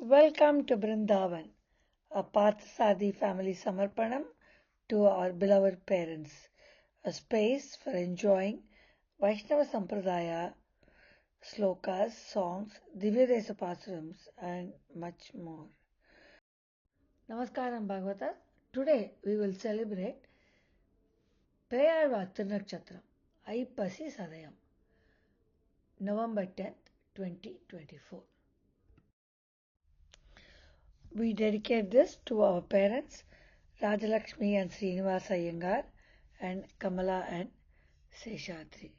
Welcome to Brindhavan, a Parthasadi family Samarpanam to our beloved parents, a space for enjoying Vaishnava Sampradaya, slokas, songs, Divya Desa Pasurams, and much more. Namaskaram Bhagavath. Today we will celebrate Peyazhwar Thirunakshatram Aippasi sadhayam, November 10th, 2024. We dedicate this to our parents, Rajalakshmi and Srinivasa Iyengar, and Kamala and Seshadri.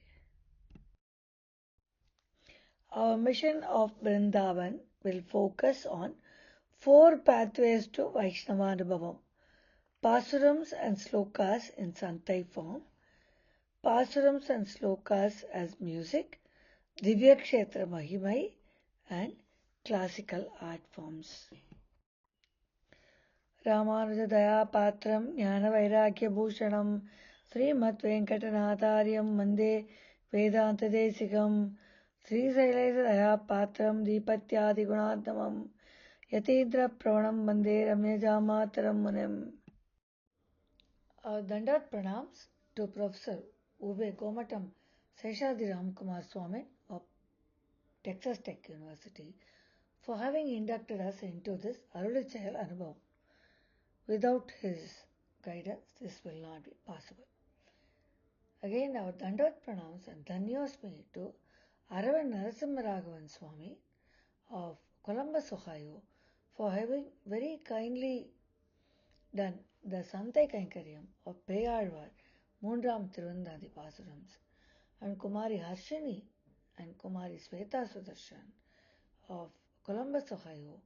Our mission of Brindhavan will focus on 4 pathways to Vaishnava anubhavam: Pasurams and slokas in Santai form, Pasurams and slokas as music, Divya Kshetra Mahimai, and classical art forms. Ramanujadaya Patram Jnana Vairagya Bhushanam Srimad Venkatanathaaryam Mande Vedanta Desigam Sri Sailesadaya Patram Deepatyadi Gunadhamam Yatindra Pravanam Mande Ramyaja Mataram Munim. Our Dandat Pranams to Professor Ube Gomatam Seshadri Ramkumar Swami of Texas Tech University for having inducted us into this Arulichayal Anubhavam. Without his guidance, this will not be possible. Again, our Dandat Pranams and Dhanyosmi to Aravind Narasimharaghavan Swami of Columbus, Ohio, for having very kindly done the Santai Kainkaryam of Peyazhwar Monogram Thiruvandhadhi Pasurams, and Kumari Harshini and Kumari Sweta Sudarshan of Columbus, Ohio,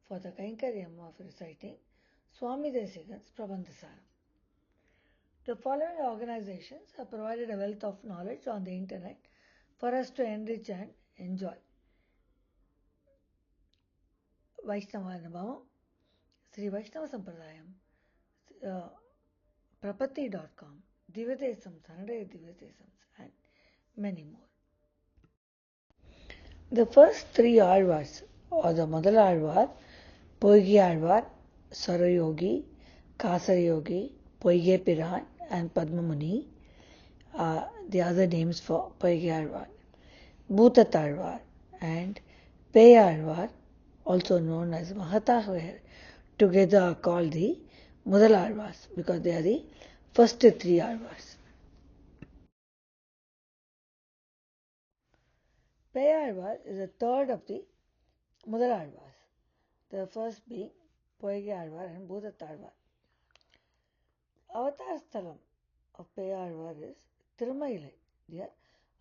for the Kainkaryam of reciting Swami Desangal's Prabandhasaram. The following organizations have provided a wealth of knowledge on the internet for us to enrich and enjoy: Vaishnava Anubhavam, Sri Vaishnava Sampradayam, Prapatti.com, Divya Desams, 100 Divya Desams, and many more. The first 3 Azhwars, or the Madal Azhwar, Poigi Azhwar, Sarayogi, Kasarayogi, Poige Piran, and Padmamuni are the other names for Poige Azhwar. Bhutat Azhwar and Peyazhwar, also known as Mahatahwar, together are called the Mudal Azhwars because they are the first 3 Azhwars. Peyazhwar is the third of the Mudal Azhwars, the first being Poige Azhwar and Bhutat Azhwar. Avatar Sthalam of Peyazhwar is Thirumailai, near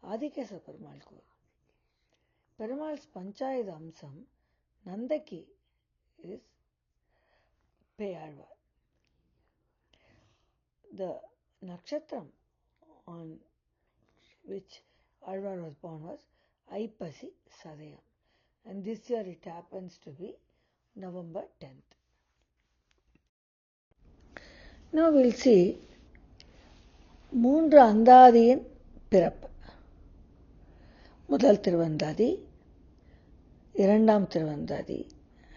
Adikesa Perumal Kovil. Perumal's Panchayat Amsam, Nandaki, is Peyazhwar. The nakshatram on which Azhwar was born was Aippasi sadhayam, and this year it happens to be November 10th. Now we'll see மூன்று அந்தாதியின் பிறப்பு. முதல் திருவந்தாதி, இரண்டாம் Thiruvandhadhi,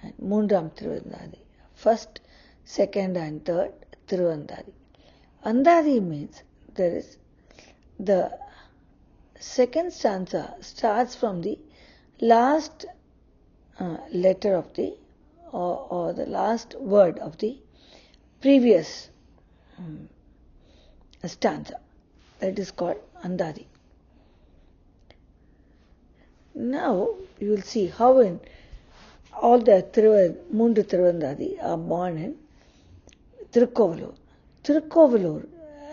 and மூன்றாம் Thiruvandhadhi. First, second and third Thiruvandhadhi. Andhadi means there is the second stanza starts from the last letter of the or the last word of the previous stanza. That is called Andhadi. Now you will see how in all the மூன்று Thiruvandhadhi are born in Thirukkovalur. Thirukkovalur,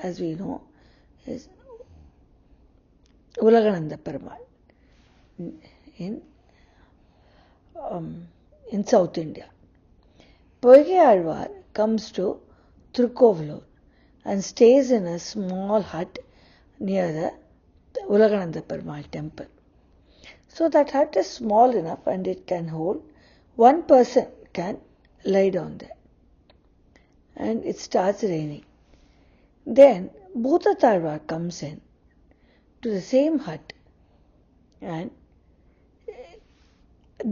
as we know, is Ulagananda Perumal in South India. Poige Azhwar comes to Thirukkovalur and stays in a small hut near the Ulagananda Perumal temple. So that hut is small enough and it can hold one person can lie down there. And it starts raining. Then Bhutat Azhwar comes in to the same hut and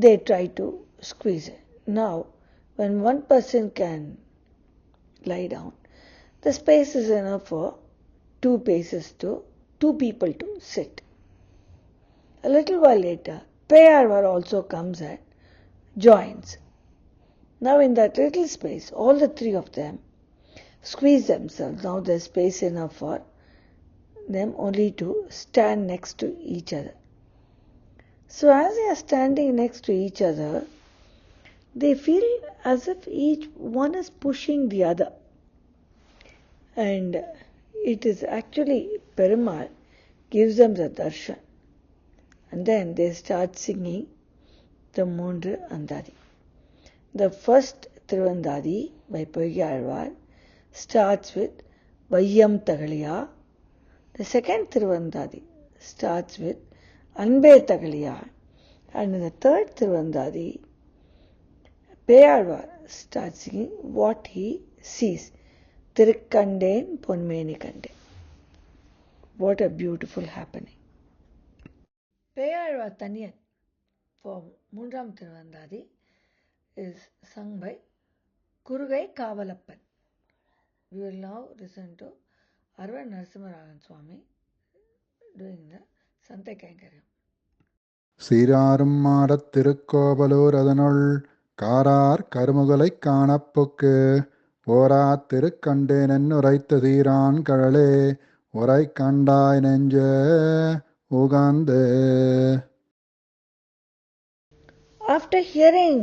they try to squeeze Now, when one person can lie down, the space is enough for two people to sit. A little while later, Peyazhwar also comes and joins. Now in that little space, all the three of them squeeze themselves. Now there's space enough for them only to stand next to each other. So as they are standing next to each other, they feel as if each one is pushing the other. And it is actually Perumal gives them the darshan. And then they start singing the Monogram. The first Thiruvandhadhi by Peyazhwar starts with Vayyam Tagaliya. The second Thiruvandhadhi starts with Anbe Tagaliya. And in the third Thiruvandhadhi, Peyazhwar starts singing what he sees. Thirukkanden Ponmeni Kande. What a beautiful happening. Peyazhwar Thaniyan for Moonram Thiruvandhadhi is sung by Kurugai Kavalappan. We will now listen to Arvan Narasimharajan Swami doing the Santa Kankaram. சீராரும் மாடத் Thirukkovalur அதனுள் காரார் கருமுகலைக் காணப்புக்கு ஓராத் திருக்கண்டேன் உரைத்த தீரான் கழலே உரை கண்டாய் நெஞ்சே உகந்தே. After hearing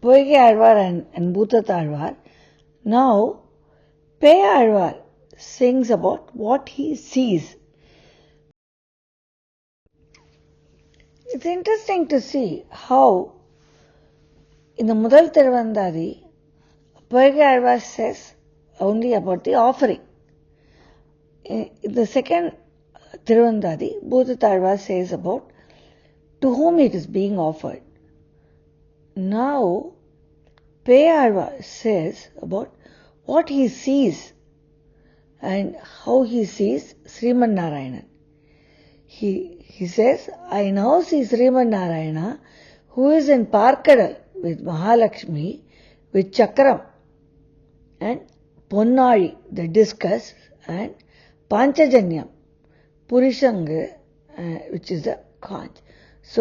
Peyazhwar and Bhutatalwar, now Peyazhwar sings about what he sees. It's interesting to see how in the Mudal Thiruvandhadhi, Peyazhwar says only about the offering. In the second Thiruvandhadhi, Bhutatalwar says about to whom it is being offered. Now, Peyazhwar says about what he sees and how he sees Sriman Narayanan. He says, I now see Sriman Narayana who is in Parkadal with Mahalakshmi, with Chakram and Ponnari, the discus, and Panchajanyam, Purishanga, which is the conch. So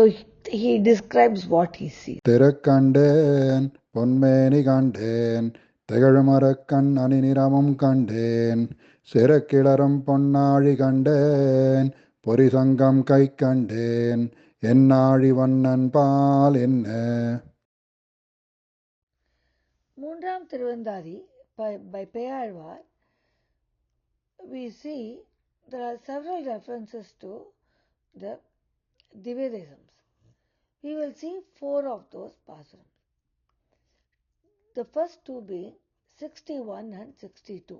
he describes what he sees. திருக்கண்டேன் பொன்மேனி கண்டேன் திகழ்மரக்கண் அணிநிறமும் கண்டேன் சிறக்கிளரும் பொன்னாழி கண்டேன் பொரிசங்கம் கை கண்டேன் என்னாழி வண்ணன் பால் என்ன. Moonram Thiruvandhadhi by Peyazhwar, we see there are several references to the Divya Desams. We will see 4 of those pasarams. The first two being 61 and 62.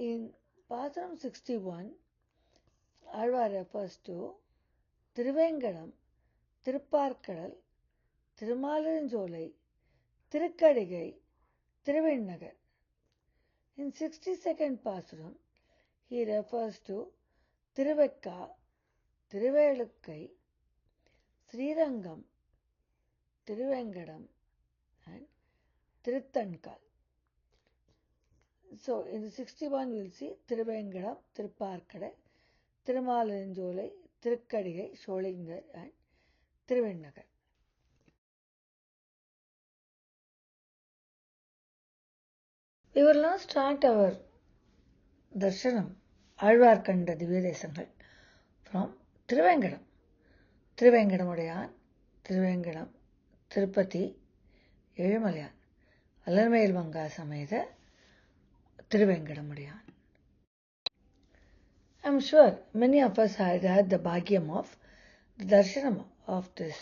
In Pasaram 61, Azhwar refers to Thiruvengadam, Thirupparkadal, Thirumalanjolai, Thirukkadigai, Thiruvandhadhi. In 62nd Pasaram, he refers to Thiruvekka, Thiruvelukkai, Srirangam, Thiruvengadam and Tiruthankal. So in the 61 we will see Thiruvengadam, Thirupparkadal, Thirumalanjolai, Thirukkadigai, Sholingar and Thiruvandhadhi. We will now start our Darshanam, Azhwar Kanda Divya Desangal from Thiruvengadam. Thiruvengadam, Thiruvengadam, Tirupati, Ezhumalayan, Alarmayil Vanga Sameda, Thiruvengadam. I am sure many of us had the bhagyam of the darshanam of this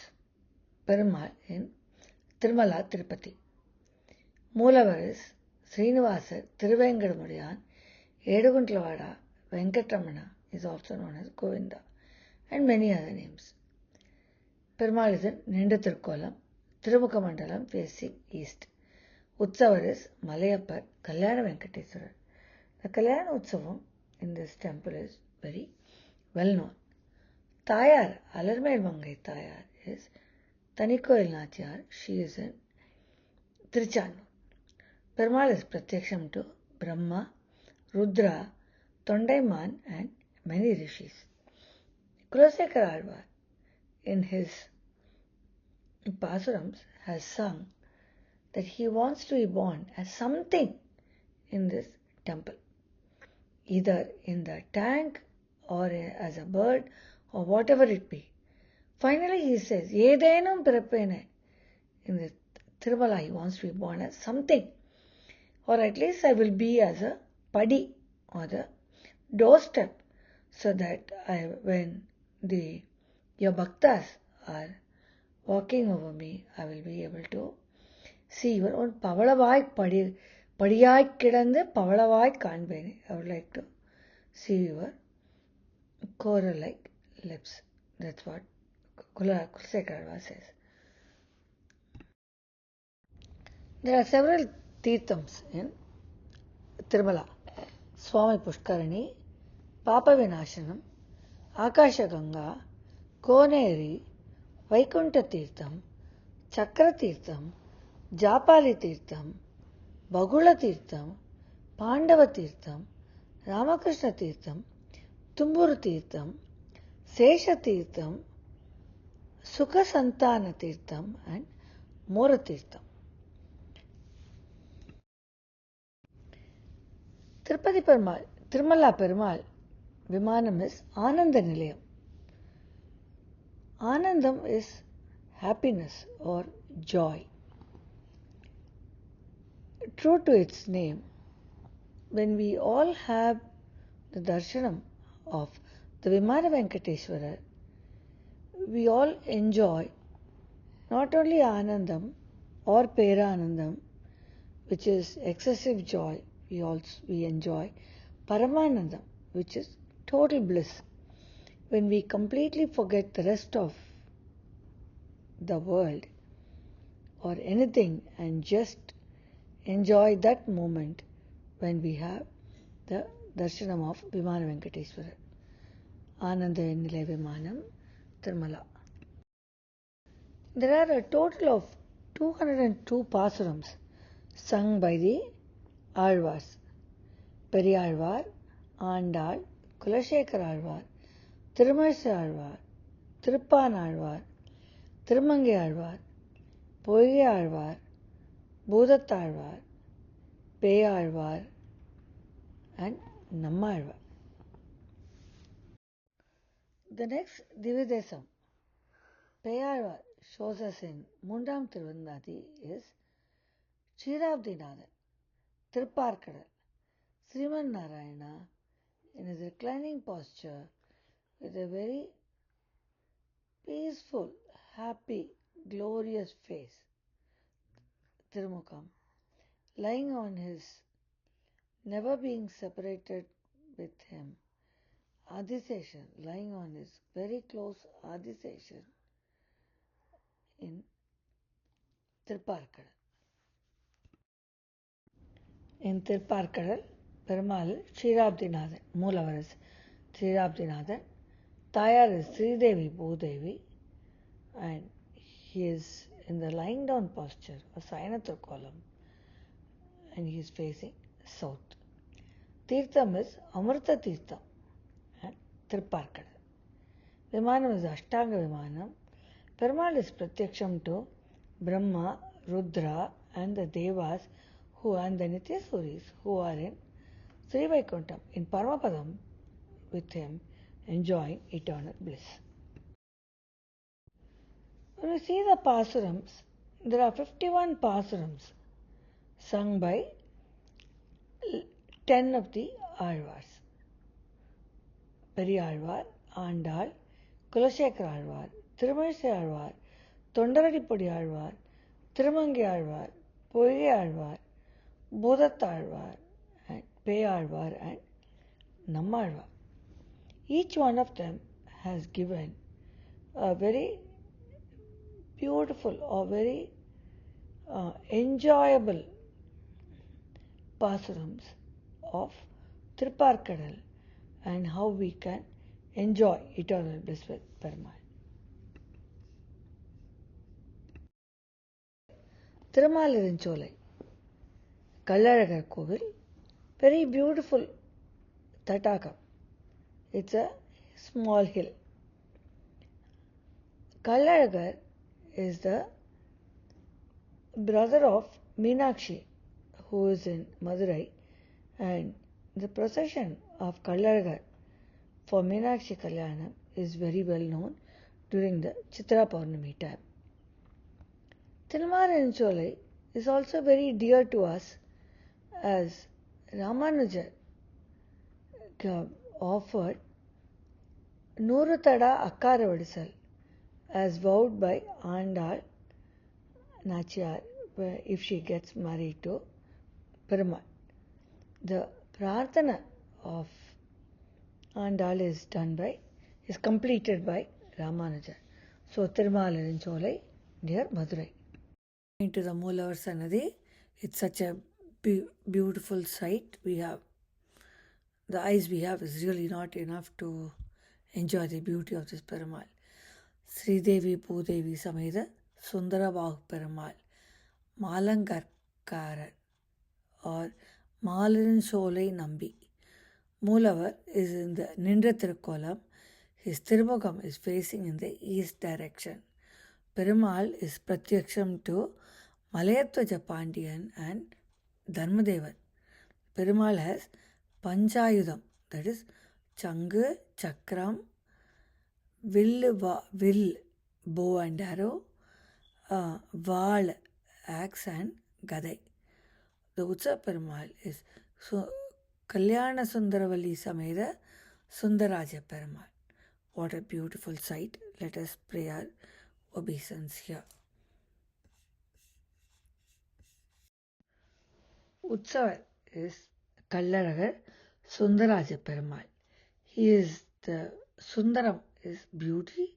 Perumal in Tirumala, Tirupati. Moolavar is Srinivasa Thiruvengadamuriyan, Eduguntalavada Venkatramana is also known as Govinda, and many other names. Perumal is in Nindathirukkolam, Tirumukkamandalam facing east. Utsavar is Malayappar Kalyana Venkateswarar. The Kalyana Utsavam in this temple is very well known. Tayar, Alarmayil Mangai Tayar, is Tanikoil Nachiyar. She is in Tirichanur. Perumal is Pratyaksham to Brahma, Rudra, Tondaiman and many rishis. Kulasekara Alvar in his Pasurams has sung that he wants to be born as something in this temple, either in the tank or as a bird or whatever it be. Finally he says, Yedenum Pirappene. In the Tirumala he wants to be born as something, or at least I will be as a padi or the doorstep, so that when your bhaktas are walking over me, I will be able to see your own pavalavai padiyai kidande pavalavai kanbene. I would like to see your coral-like lips. That's what Kulasekara says. There are several Tirthams in Tirumala. Swami Pushkarani, Papa Vinashanam, Akasha Ganga, Koneri, Vaikunta Tirtham, Chakra Tirtham, Japali Tirtham, Bagula Tirtham, Pandava Tirtham, Ramakrishna Tirtham, Tumburu Tirtham, Sesha Tirtham, Sukha Santana Tirtham and Mora Tirtham. Tirumala Perumal Vimanam is Ananda Nilayam. Anandam is happiness or joy. True to its name, when we all have the darshanam of the Vimana Venkateshwara, we all enjoy not only Anandam or Peranandam, which is excessive joy, we enjoy Paramanandam, which is total bliss, when we completely forget the rest of the world or anything and just enjoy that moment when we have the darshanam of Vimana Venkateshwara. Ananda Nilay Vimanam, Tirumala. There are a total of 202 pasurams sung by the Alvars: Periyalvar, Andal, Kulasekara Alvar, Thirumangai Alvar, Thiruppan Alvar, Thirumangai Alvar, Poigai Alvar, Bhudat Alvar, Peyazhwar and Nammalvar. The next Dividesam Peyazhwar shows us in Mundam Thiruvandhadhi is Kshetrabdinathan, Tirupparkadal, Sriman Narayana in his reclining posture with a very peaceful, happy, glorious face, Tirumukham, lying on his never being separated with him, Adiseshan, lying on his very close Adiseshan in Tirupparkadal. In Tirupparkadal, Perumal Kshetrabdinathan, Moolavar is Kshetrabdinathan, Tayar is Sridevi Bhudevi, and he is in the lying down posture, a Sayanatra column, and he is facing south. Tirtham is Amrita Tirtham at Tirupparkadal. Vimanam is Ashtanga Vimanam. Perumal is Pratyaksham to Brahma, Rudra and the Devas and the Nityasuris who are in Sri Vaikuntham, in Paramapadam with him, enjoying eternal bliss. When we see the Pasurams, there are 51 Pasurams sung by 10 of the Alvars: Periyalvar, Andal, Kulasekara Alvar, Thirumangai Alvar, Tondaradipudi Alvar, Thirumangai Alvar, Poigai Alvar, Bhudat Alvar, and Peyazhwar and Nammalvar. Each one of them has given a very beautiful or very enjoyable pasurams of Tirupparkadal and how we can enjoy eternal bliss with Perumal. Thirumaalirinchole, Kallalagar Kovil, very beautiful Tataka. It's a small hill. Kallalagar is the brother of Meenakshi, who is in Madurai, and the procession of Kallalagar for Meenakshi Kalyanam is very well known during the Chitra Purnami time. Thirumaalirinchole is also very dear to us as Ramanuja offered Nurutada Akkaravadisal as vowed by Andal Nachiyar if she gets married to Perumal. The Prarthana of Andal is completed by Ramanuja. So Thirumaalirinchole near Madurai. Into the Moolavar Sannadhi, it's such a beautiful sight. The eyes we have is really not enough to enjoy the beauty of this Perumal. Sridevi Bhudevi Sameda Sundara Bahu Perumal Malangarkaran or Maalirinchole Nambi. Moolavar is in the Nindra Tirukkolam. His Tirumukam is facing in the east direction. Perumal is Pratyaksham to Malayatwaja Pandiyan and Dharmadevan. Perumal has Panchayudam, that is Changu, Chakram, Will, bow and arrow, Val, axe and Gadai. The Utsav Perumal is Kalyana Sundaravali Sameda Sundaraja Perumal. What a beautiful sight. Let us pray our obeisance here. Utsavar is Kallalagar Sundaraja Perumal. He is the Sundaram is beauty,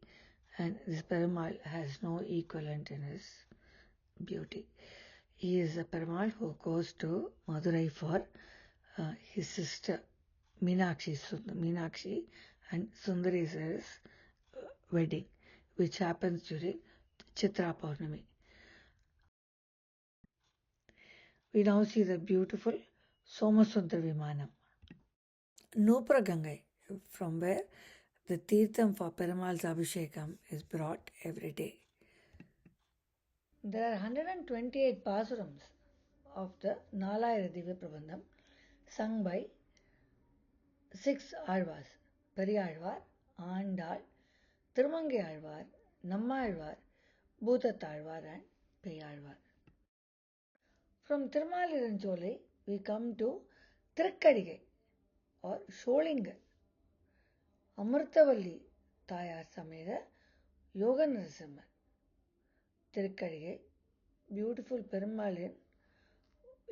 and this Perumal has no equivalent in his beauty. He is a Perumal who goes to Madurai for his sister Meenakshi and Sundaresa's wedding, which happens during Chitra Purnami. We now see the beautiful Somasundar Vimanam. Nupra Gangai, from where the Tirtham for Perumal's Abhishekam is brought every day. There are 128 Pasurams of the Nalayara Divya Prabandham sung by 6 Alvars: Periyalvar, Andal, Thirumangai Alvar, Nammalvar, Bhutatalvar and Peyazhwar. From Thirumaalirinchole, we come to Thirukkadigai or Sholingar. Amritavalli Tayar Sameda Yoga Narasimhar. Thirukkadigai, beautiful Perumal in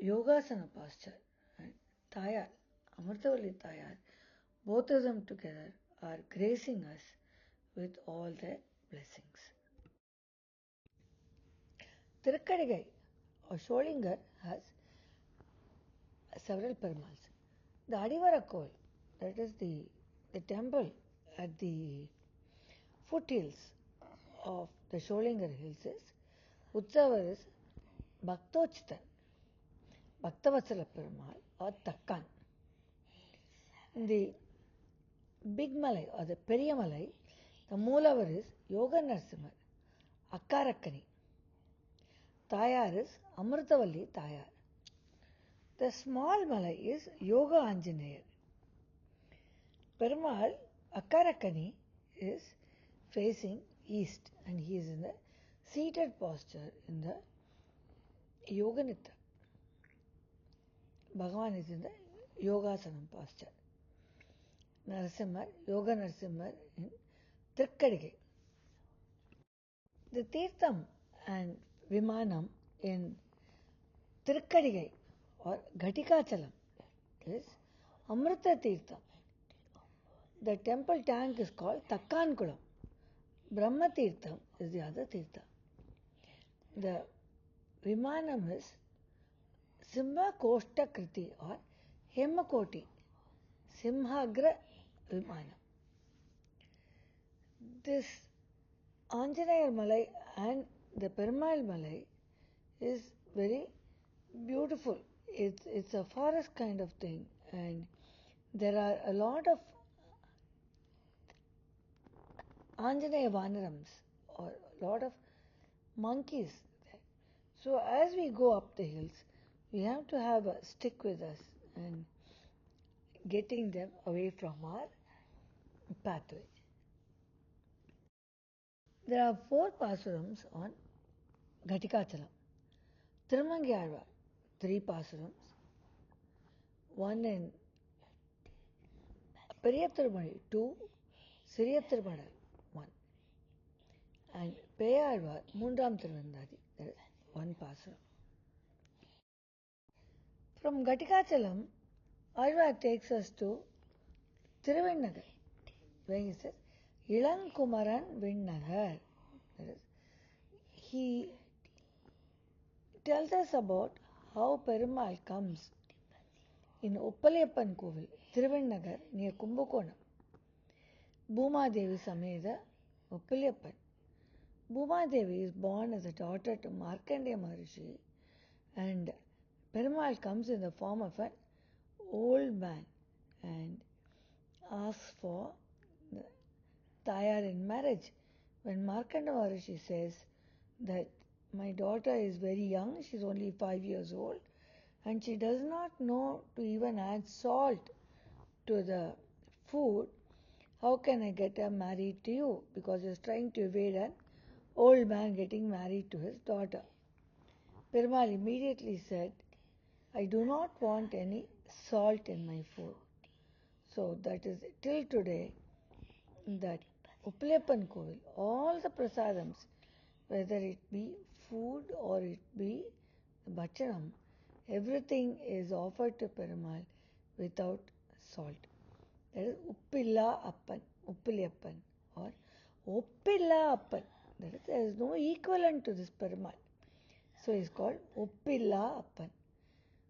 Yogasana posture, and Tayar, Amritavalli Tayar, both of them together are gracing us with all their blessings. Thirukkadigai or Sholingar has several Perumals. The Adivara Kol, that is the temple at the foothills of the Sholingar hills, is Utsavar is Bhaktochitan, Bhaktavatsala Perumal or Takkan. The big Malai or the Periya Malai, the Moolavar is Yoga Narasimhar, Akkarakkani. Tayar is Amritavalli Tayar. The small Malai is Yoga Anjaneyar. Perumal Akkarakkani is facing east and he is in the seated posture in the Yoga Nitra. Bhagavan is in the Yogasanam posture. Narasimhar, Yoga Narasimhar in Thirukkadigai. The Tirtham and Vimanam in Thirukkadigai or Ghatikachalam is Amrita Tirtham. The temple tank is called Takkankulam. Brahma Tirtham is the other Tirtha. The Vimanam is Simha Koshta Kriti or Hemakoti, Simhagra Vimanam. This Anjaneyar Malai and the Perumal Malai is very beautiful. It's a forest kind of thing, and there are a lot of Anjaneya Vanarams, or a lot of monkeys there. So as we go up the hills, we have to have a stick with us and getting them away from our pathway. There are 4 pasurams on Ghatikachalam. Thirumangyalvar, 3 pasurams. One in Periyathirumalai, 2, Siriyathirumalai, 1. And Peyazhwar Thiruvandhadhi, there is 1 pasuram. From Ghatikachalam, Azhwar takes us to Thiruvandhadhi, where he says, Ilankumaran Vinnagar. He tells us about how Perumal comes in Uppaliyappan Kovil, Thiruvandhadhi, near Kumbakonam. Bhuma Devi Sameda, Uppaliyappan. Bhuma Devi is born as a daughter to Markandeya Maharishi, and Perumal comes in the form of an old man and asks for Tayar in marriage. When Markandeya Maharishi says that my daughter is very young, she is only 5 years old, and she does not know to even add salt to the food, how can I get her married to you? Because he is trying to evade an old man getting married to his daughter. Perumal immediately said, I do not want any salt in my food. So that is till today that Uppaliyappan Kovil, all the prasadams, whether it be food or it be bachanam, everything is offered to Perumal without salt. That is Uppilla Appan, Uppaliyappan, or Uppilla Appan. That is, there is no equivalent to this Perumal. So he is called Uppilla Appan.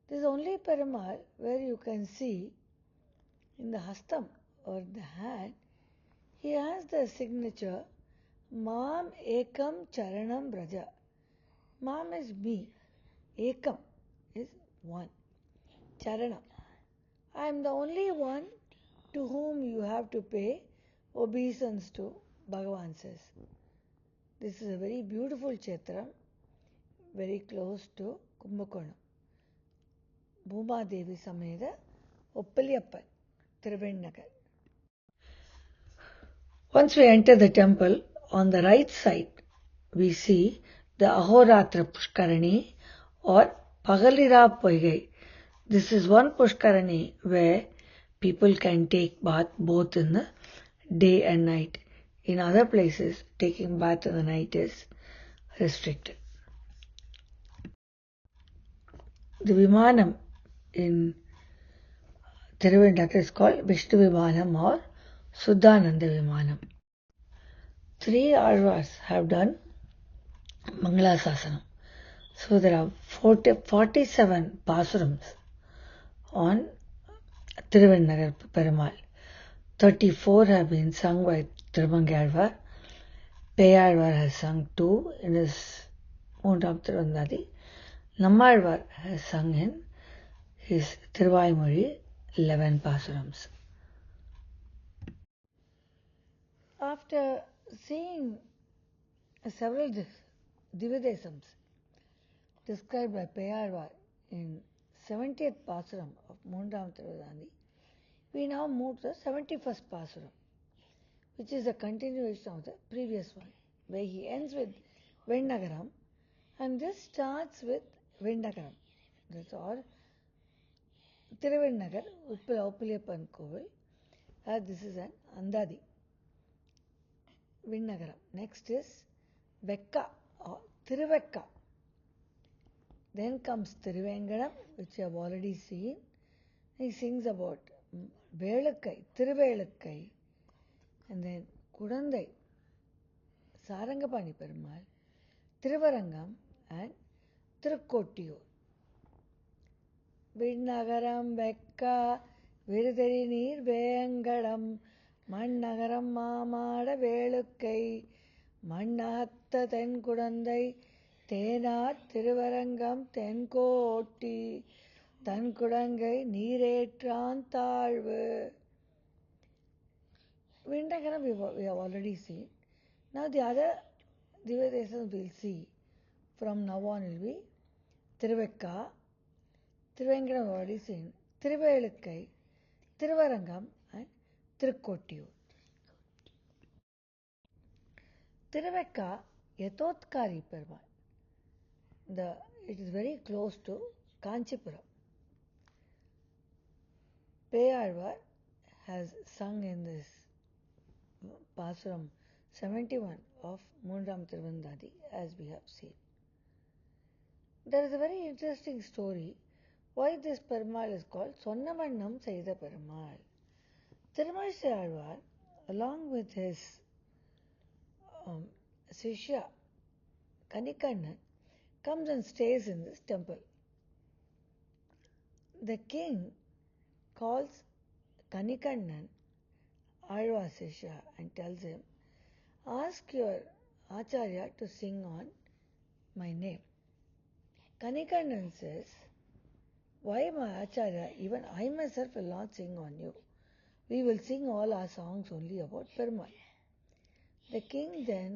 This is only Perumal where you can see in the hastam or the hand, he has the signature Mam Ekam Charanam Braja. Mam is me. Ekam is one. Charanam. I am the only one to whom you have to pay obeisance to, Bhagavan says. This is a very beautiful kshetra, very close to Kumbakonam. Bhuma Devi Sameda, Uppaliyappan, Thiruvandhadhi. Once we enter the temple, on the right side, we see the Ahoratra Pushkarani or Pagalira Poigai. This is one Pushkarani where people can take bath both in the day and night. In other places, taking bath in the night is restricted. The Vimanam in Thiruvandhadhi is called Vishnu Vimanam or Suddhananda Vimanam. 3 Azhwars have done Mangala Sasanam. So there are 47 pasurams on Thiruvandhadhi Perumal. 34 have been sung by Thirumangyalvar. Peyazhwar has sung 2 in his Monogram Thiruvandhadhi. Nammalvar has sung in his Thiruvaimozhi 11 pasurams. After seeing several Divya Desams described by Peyazhwar in 70th Pasuram of Monogram Thiruvandhadhi, we now move to the 71st Pasuram, which is a continuation of the previous one, where he ends with Vendagaram, and this starts with Vendagaram. That's all. Thiruvandhadhi, Uppaliyappan Kovil, this is an Andadi. Vendagaram. Next is Vekka or Thiruvekka. Then comes Thiruvengadam, which you have already seen. He sings about Velukkai, Thiruvelukkai, and then Kudandai, Sarangapani Perumal, Thiruvarangam, and Thirukkottiur. Vinnagaram Vekka Virudari Neer Vengadam Mannagaram Mamada Velukkai Mannahatta Ten Kudandai தேனார் திருவரங்கம் தென்கோட்டி தன் குடங்கை நீரேற்றான் தாழ்வு. Brindhavan we have already seen. Now the other Divya Desams we'll see from now on will be Thiruvekka, Thiruvengadam we have already seen, Thiruvelukkai, Thiruvarangam and Thirukkottiyur. Thiruvekka, Yathotkari Perumal. It is very close to Kanchipuram. Peyazhwar has sung in this Pasuram 71 of Monogram Thiruvandhadhi, as we have seen. There is a very interesting story why this Perumal is called Sonnavannam Seida Perumal. Thirunakshatram, along with his Sishya Kanikannan, comes and stays in this temple. The king calls Kanikannan, Azhwar Sishya, and tells him, ask your Acharya to sing on my name. Kanikannan says, why my Acharya? Even I myself will not sing on you. We will sing all our songs only about Perumal. The king then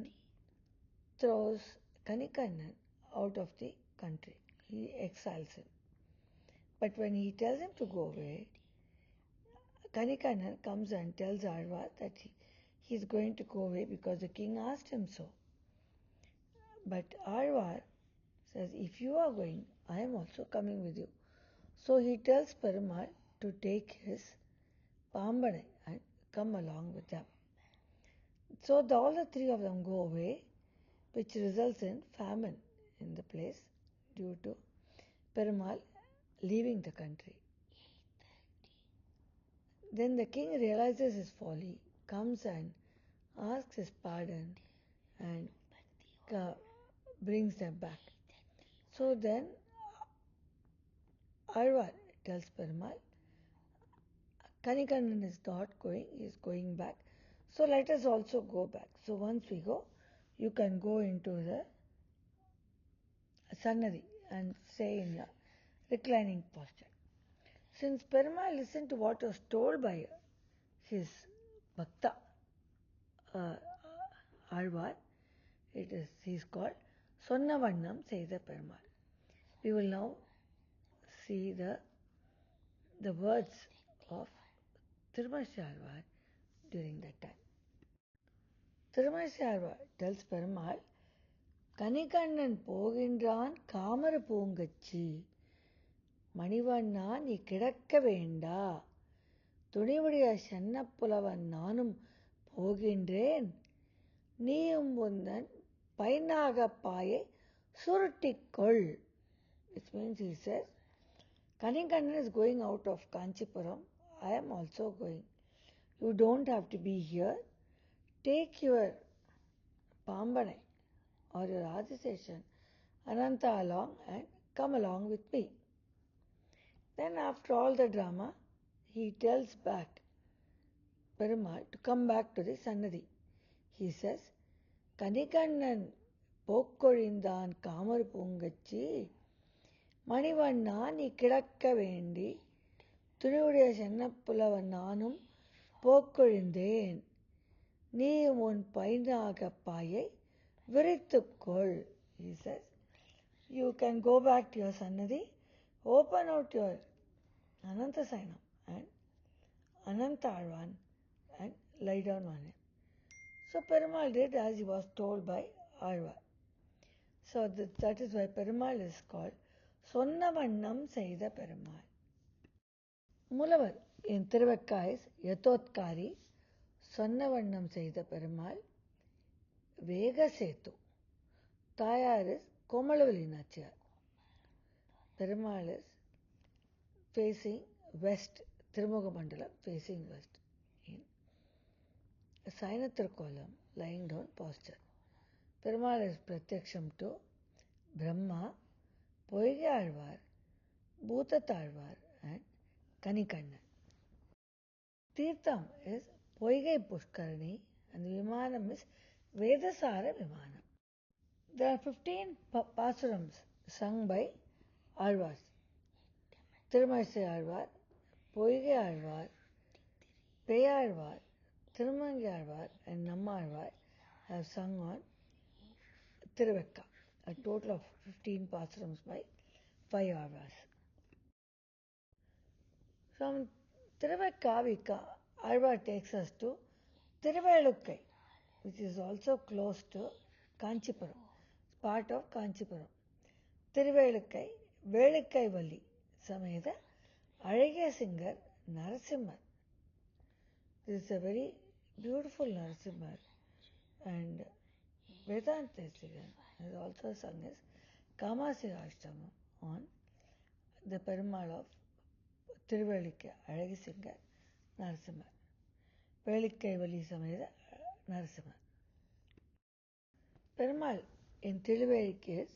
throws Kanikannan out of the country. He exiles him. But when he tells him to go away, Kanikannan comes and tells Azhwar that he is going to go away because the king asked him so. But Azhwar says, if you are going, I am also coming with you. So he tells Perumal to take his Pambanai and come along with them. So all the three of them go away, which results in famine in the place due to Perumal leaving the country. Then the king realizes his folly, comes and asks his pardon and brings them back. So then Azhwar tells Perumal, Kanikannan is not going, he is going back. So let us also go back. So once we go, you can go into the Sannadhi and stay in a reclining posture. Since Perumal listened to what was told by his Bhakta, Azhwar, he is called Sonnavannam Seida Perumal. We will now see the words of Thirunakshatram during that time. Thirunakshatram tells Perumal, Kanikannan போகின்றான் காமர பூங்கச்சி மணிவண்ணா நீ கிடக்க வேண்டா துணிவுடைய சென்னப்புலவன் நானும் போகின்றேன் நீயும் உந்தன் பைனாக பாயை சுருட்டிக்கொள். Which means he says, Kanikannan is going out of Kanchipuram. I am also going. You don't have to be here. Take your Pambanai or your Adiseshan Ananta along and come along with me. Then after all the drama, he tells back Perumal to come back to the Sannadhi. He says, Kanikannan போக்கொழிந்தான் காமர் பூங்கச்சி மணிவண்ணா நீ கிடக்க வேண்டி துணிவுடைய சென்னப்புலவன் நானும் போக்கொழிந்தேன் நீயும் உன் பைனாக பாயை விரித்துக்கொள். He says, you can go back to your Sannadhi, open out your Ananta Sainam and Ananta Alvan and lie down on him. So Perumal did as he was told by Azhwar. So that is why Perumal is called Sonnavannam Seida Perumal. Mulavar in Thiruvekka is Yathotkari, Sonnavannam Seida Perumal, Vegasetu. Tayar is Komalavali Nachiyar. Perumal is facing west, Tirumugamandalam facing west in a Sainathra column, lying down posture. Perumal is Pratyaksham to Brahma, Poigazhwar, Bhutatalvar and Kanikannan. Tirtham is Poigai Pushkarani and the Vimanam is Vedasara Vimanam. There are 15 pasurams sung by Azhwars. Thirumaisai Azhwar, Poigai Azhwar, Peyazhwar, Thirumangai and Nammalvar have sung on Thiruvekka, a total of 15 pasurams by 5 Azhwars. From Thiruvekka, Azhwar takes us to Thiruvelukkai, which is also close to Kanchipuram, part of Kanchipuram. Thiruvelukkai, Velukkai Valli, Sameda, Azhagiya singer Narasimhar. This is a very beautiful Narasimhar, and Vedanta has also sung his Kamasya Ashtamam on the Perumal of Thiruvelukkai, Azhagiya singer Narasimhar. Velukkai Valli Sameda Narasimhar. Perumal in Thiruvelukkai is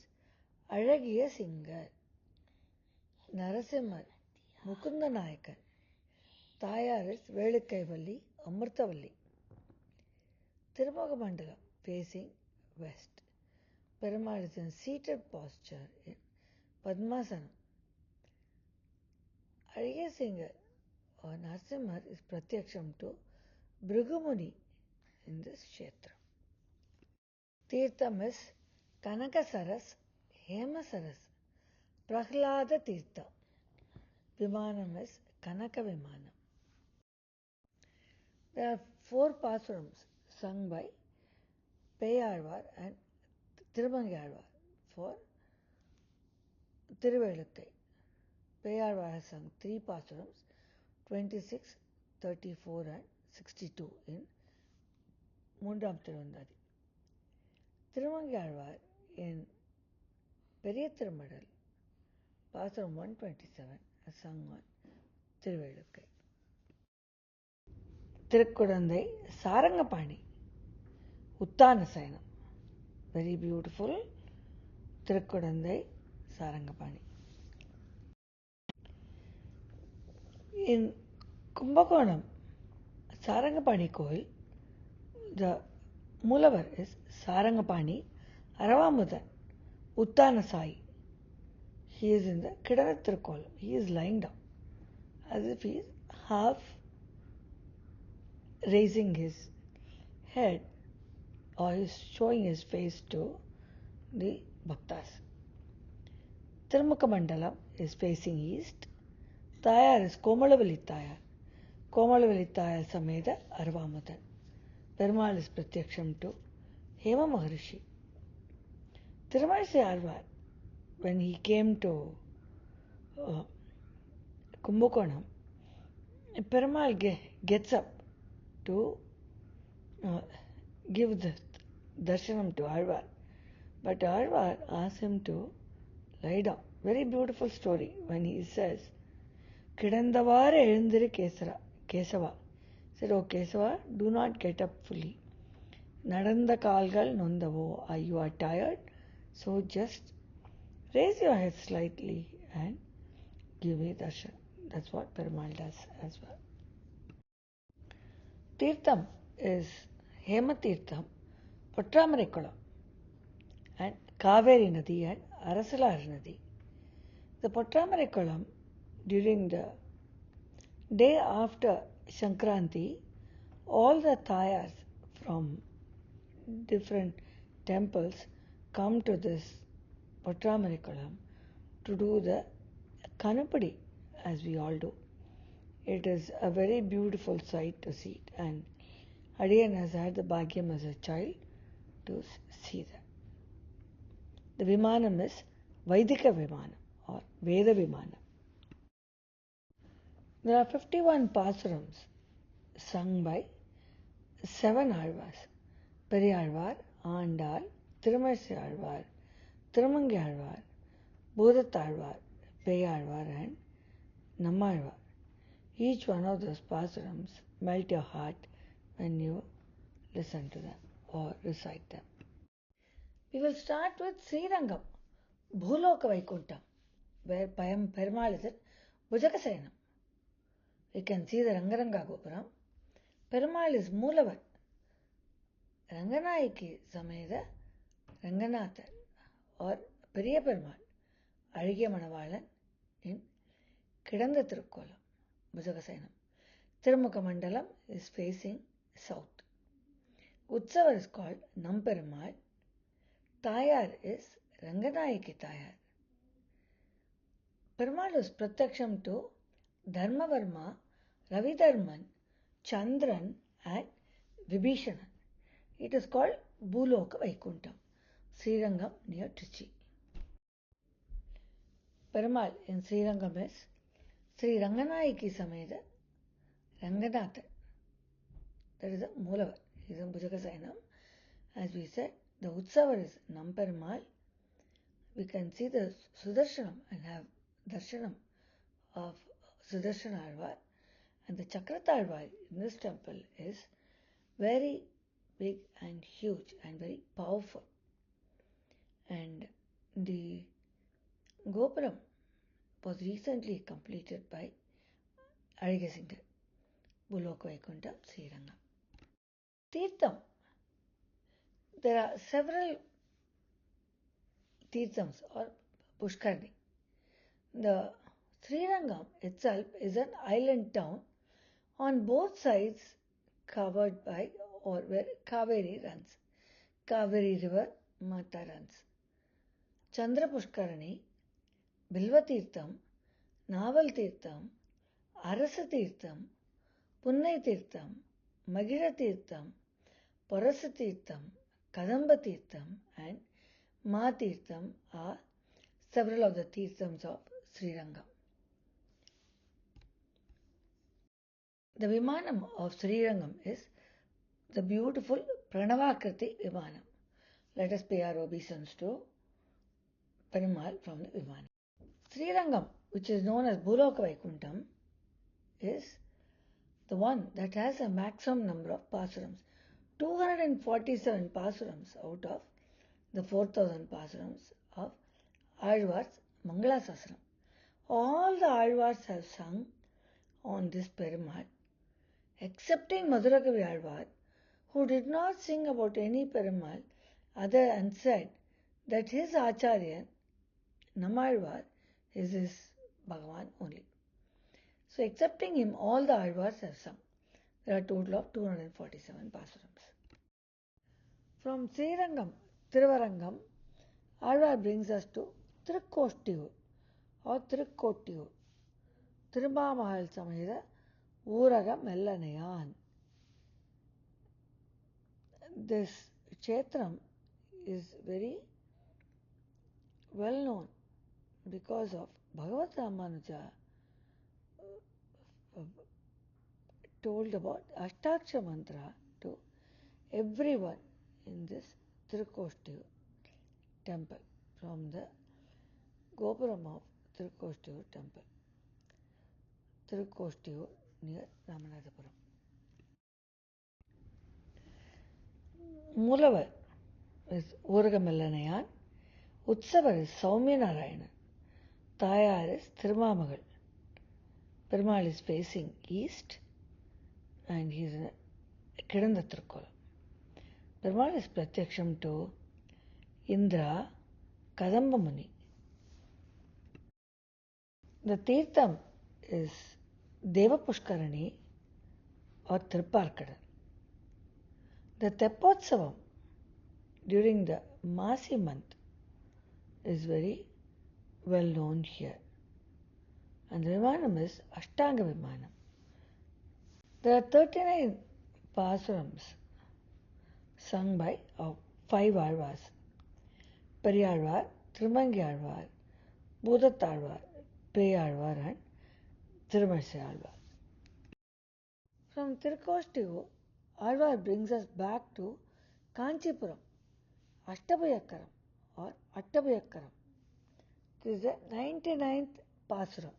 Azhagiya singer Narasimhar, Mukunda Nayakan. Tayar is Velukkai Valli, Amritavalli. Tirumagamandalam facing west. Perumal is in seated posture in Padmasanam. Azhagiya singer or Narasimhar is Pratyaksham to Bhrigumuni in this Kshetra. Tirtham is Kanakasaras, Hemasaras, Prahlada Tirtha. Vimanam is Kanaka Vimanam. There are 4 pasurams sung by Peyazhwar and Thirumangai for Thiruvelukkai. Peyazhwar has sung 3 pasurams, 26, 34 and 62 in Mundam Thiruvandhadhi. Thirumangai in Periya Thirumadal, pasuram 127, has sung on Thiruvelukkai. Thirukudandai Sarangapani, Uttana Sayanam. Very beautiful. Thirukudandai Sarangapani. In Kumbakonam, Sarangapani Koil, the Mulavar is Sarangapani Aravamudan, Uttana Sai. He is in the Kidanathirukkolam. He is lying down as if he is half raising his head or is showing his face to the Bhaktas. Tirumukhamandalam is facing east. Tayar is Komalavalli Tayar. Komalavalli Tayar Sameda Arvamudan. Perumal is Pratyaksham to Hema Maharishi. Thirumaisai Azhwar, when he came to Kumbakonam, Perumal gets up to give the darshanam to Azhwar. But Azhwar asks him to lie down. Very beautiful story when he says, Kidandavare Elundiri Kesava. He said, "Oh Kesava, do not get up fully. Nadanda Kalgal Nondavo. You are tired, so just raise your head slightly and give me darshan." That's what Perumal does as well. Tirtham is Hema Tirtham, Pottramaraikulam, and Kaveri Nadi and Arasalar Nadi. The Pottramaraikulam, during the day after Sankranti, all the Tayars from different temples come to this Pottramaraikulam to do the Kanapadi, as we all do. It is a very beautiful sight to see it, and Adiyan has had the Bhagyam as a child to see that. The Vimanam is Vaidika Vimanam or Veda Vimanam. There are 51 pasurams sung by 7 Azhvars: Periyazhwar, Andal, Thirumaisai Azhwar, Thirumangai Azhwar, Bhudatazhwar, Peyazhwar and Nammalvar. Each one of those pasurams melt your heart when you listen to them or recite them. We will start with Srirangam, Bhuloka Vaikuntham, where Perumal is at Bhujakasayanam. We can see the Rangaranga Gopuram. Perumal is Moolavar. Ranganayaki Sameda Ranganathan or Periya Perumal, Azhigiya Manavalan in Kidanda Thirukkolam, Bhujagasainam. Tirumukha Mandalam is facing south. Utsavar is called Namperumal. Tayar is Ranganayaki Tayar. Perumal is Pratyaksham to Dharmavarma, Ravidharman, Chandran and Vibhishanan. It is called Bhuloka Vaikuntham, Srirangam near Trichy. Perumal in Srirangam is Sri Ranganayaki Sameda Ranganathan. That is a Moolavar. He is in Bhujagasainam. As we said, the Utsavar is Namperumal. We can see the Sudarshanam and have Darshanam of Sudarshana Alvar. And the Chakratalvar in this temple is very big and huge and very powerful. And the Gopuram was recently completed by Azhigiya Bhuloka Vaikuntham, Srirangam. Tirtham. There are several Tirthams or Pushkarni. The Srirangam itself is an island town on both sides covered by or where Kaveri runs. Kaveri river Mata runs. Chandra Pushkarani, Bilva Tirtham, Naval Tirtham, Arasa Tirtham, Punnai Tirtham, Magira Tirtham, Parasa Tirtham, Kadamba Tirtham and Ma Tirtham are several of the Tirthams of Srirangam. The Vimanam of Srirangam is the beautiful Pranavakriti Vimanam. Let us pay our obeisance to Perumal from the Vimanam. Srirangam, which is known as Bhuloka Vaikuntham, is the one that has a maximum number of pasurams. 247 pasurams out of the 4,000 pasurams of Azhwar's Mangala Sahasram. All the Azhwars have sung on this Perumal, excepting Madhurakavi Azhwar, who did not sing about any Perumal other and said that his Acharya, Namalvar, is his Bhagavan only. So, excepting him, all the Azhwars have sung. There are a total of 247 pasurams. From Srirangam, Thiruvarangam, Azhwar brings us to Thirukkottiyur or Thirukkotiyur, Thirumamahal Sameda Ooraga Mellanayan. This Kshetram is very well known because of Bhagavath Ramanuja told about Ashtaksha Mantra to everyone in this Thirukkottiyur temple from the Gopuram of Thirukkottiyur temple. Thirukkottiyur near Ramanathapuram. Moolavar is Ooragamellanayan. Utsavar is Saumya Narayanan. Tayar is Thirumamagal. Perumal is facing east and he is in Kidanda Thirukkolam. Perumal is Pratyaksham to Indra Kadamba Muni. The Tirtham is Deva Pushkarani or Tirupalkadal. The Teppotsavam during the Masi month is very well known here. And the Vimanam is Ashtanga Vimanam. There are 39 pasurams sung by 5 Azhvars: Periyazhwar, Thirumangi Azhwar, Bhudat Azhwar, Peyazhwar and Thirumangi Azhwar. From Thirukkottiyur, Azhwar brings us back to Kanchipuram, Ashtabhayakaram or Attabhayakaram. This is the 99th pasuram.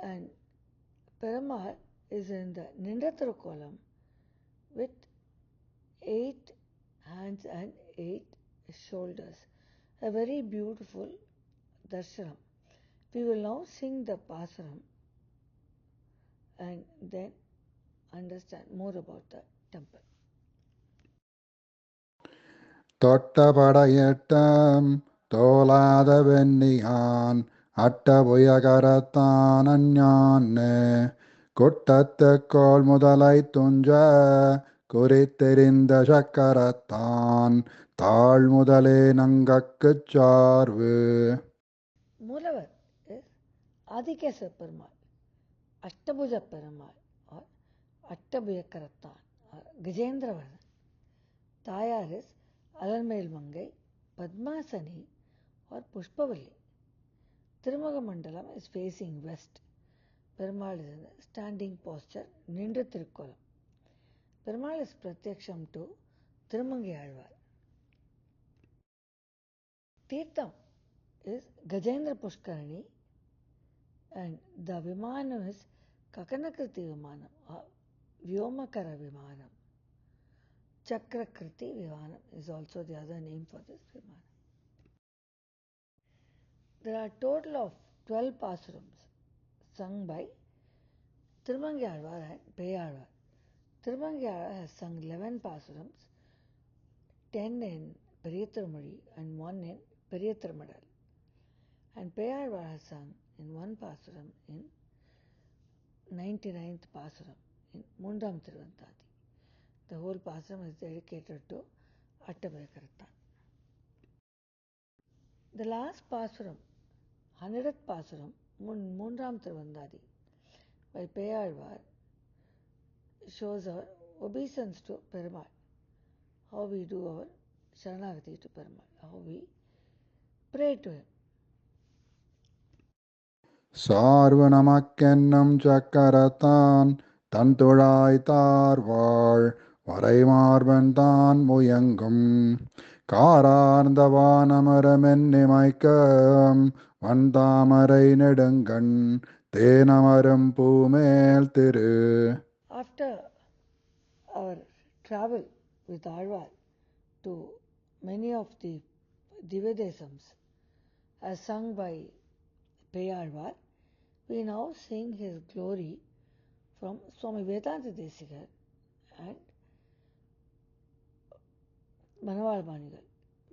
And Perumal is in the Nindathirukolam with 8 hands and 8 shoulders. A very beautiful darshanam. We will now sing the pasuram and then understand more about the temple. தொட்டபடையட்டம் தோலாத வெண்ணியான் அட்டபுயகரத்தான் அஞ்ஞான்னு குட்டத்து கோள் முதலை துஞ்ச குறித்தெறிந்த சக்கரத்தான் தாழ் முதலே நங்கக்குச் சார்வு. Moreover, is Adikesa Perumal, Attabhuja Perumal, or Attabhuyakarattan, or Gajendravardhan. Tayar is Alarmail Mangai, Padmasani, or Pushpavalli. Tirumagamandalam is facing west. Perumal is in a standing posture, Nindra Tirukkolam. Perumal is Pratyaksham to Thirumangai Alvar. Tirtham is Gajendra Pushkarani, and the Vimanam is Kakanakriti Vimanam or Vyomakara Vimanam. Chakrakriti Vimanam is also the other name for this Vimanam. There are a total of 12 pasurams sung by Thirumangai Alvar and Peyazhwar. Thirumangai Alvar has sung 11 pasurams, 10 in Periyatharmozhi and 1 in Periyatharmadal. And Peyazhwar has sung in one pasuram in 99th pasuram in Mundam Thiruvandhadhi. The whole pasuram is dedicated to Attabhuyakarattan. The last pasuram, 100th pasuram, Mundam Thiruvandhadhi by Peyazhwar, shows our obeisance to Perumal, how we do our Sharanagati to Perumal, how we pray to him. சார்வு நமக்கென்னும் சக்கரத்தான் தன்துழாய்த்தார்வாள் வரைமார்பன் தான் முயங்கும் காரார்ந்த வானமரமென்னிமைக்கம் வந்தாமரை நெடுங்கண் தேனமரும் பூமேல் திரு. After our travel with Azhwar to many of the Divya Desams as sung by Peyazhwar, we now sing his glory from Swami Vedanta Desangal and Manavala Manigal.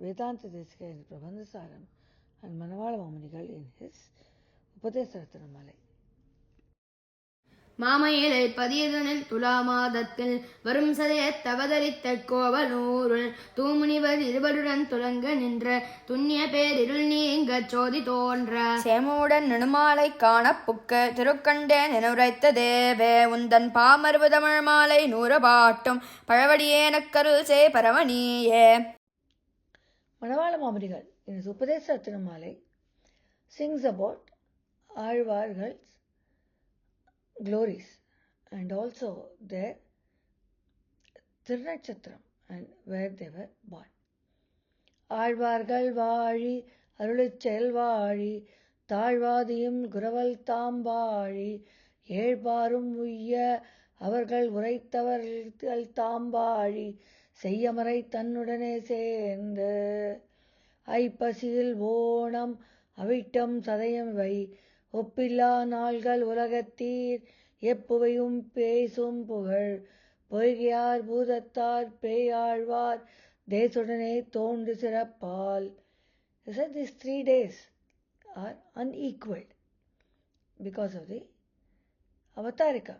Vedanta Desangal in Prabandhasaram and Manavala Manigal in his Upadesarathanamalai. மாமையிலை பதியதனில் துலாமாதத்தில் வரும் சதயத்தவதரித்த கோவலூருள் தூமுனிவர் இருவருடன் துலங்க நின்ற துண்ணிய பேரிருள் நீங்கச் சோதி தோன்ற சேமுடன் நெடுமாலை காணப்புக்க திருக்கண்டே நினைவுரைத்த தேவே உந்தன் பாமர்வு தமிழ் மாலை நூறு பாட்டும் பழவடியேனக்கருள் சே பரமணியே. Manavala Manigal in his Upadesarathanamalai sings about Azhwar's glories and also their Thirunakshatram and where they were born. ஆழ்வார்கள் வாழி அருளிச்செயல் வாழி தாழ்வாதியும் குரவல் தாம்பாழி ஏழ்பாரும் உய்ய அவர்கள் உரைத்தவர்கள் தாம்பாழி செய்யமறை தன்னுடனே சேர்ந்து ஐப்பசியில் ஓணம் அவிட்டம் சதயம் வை ஒப்பில்லா நாள்கள் உலகத்தீர் எப்புவையும் பேசும் புகழ் பொய்கையார் பூதத்தார் பேயாழ்வார் தேசுடனே தோன்று சிறப்பால். He said these 3 days are unequaled because of the avatarika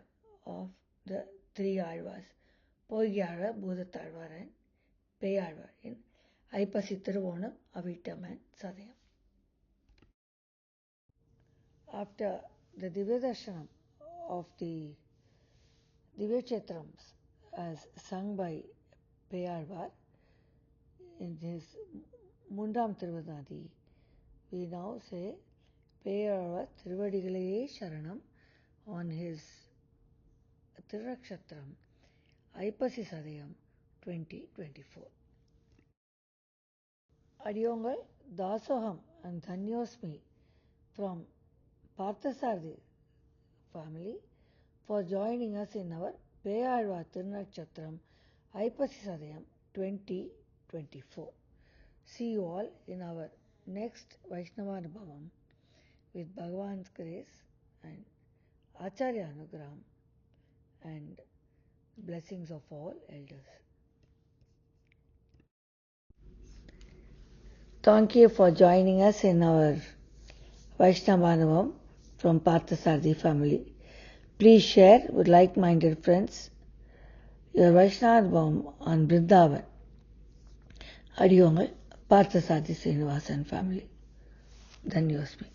of the 3 Azhwars, Poigiyalvar, Bhudathalvar and Peyazhwar in Aippasi, Thiruvonam, Avittam and Sadhayam. After the Divya Darshanam of the Divya Chetrams as sung by Peyazhwar in his Mundam Thiruvandhadhi, we now say Peyazhwar Thiruvadigaleye Sharanam on his Thirunakshatram Aippasi sadhayam 2024. Adiyongal Dasoham and Dhanyosmi from Parthasarthi family for joining us in our Peyazhwar Thirunakshatram Aippasi sadhayam 2024. See you all in our next Vaishnava anubhavam with Bhagavan's grace and Acharya Anugraham and blessings of all elders. Thank you for joining us in our Vaishnava from Parthasarathi family. Please share with like-minded friends your Vaishnava on Brindhavan. Adiyongal Parthasarathi Srinivasan family. Dhanyosmi.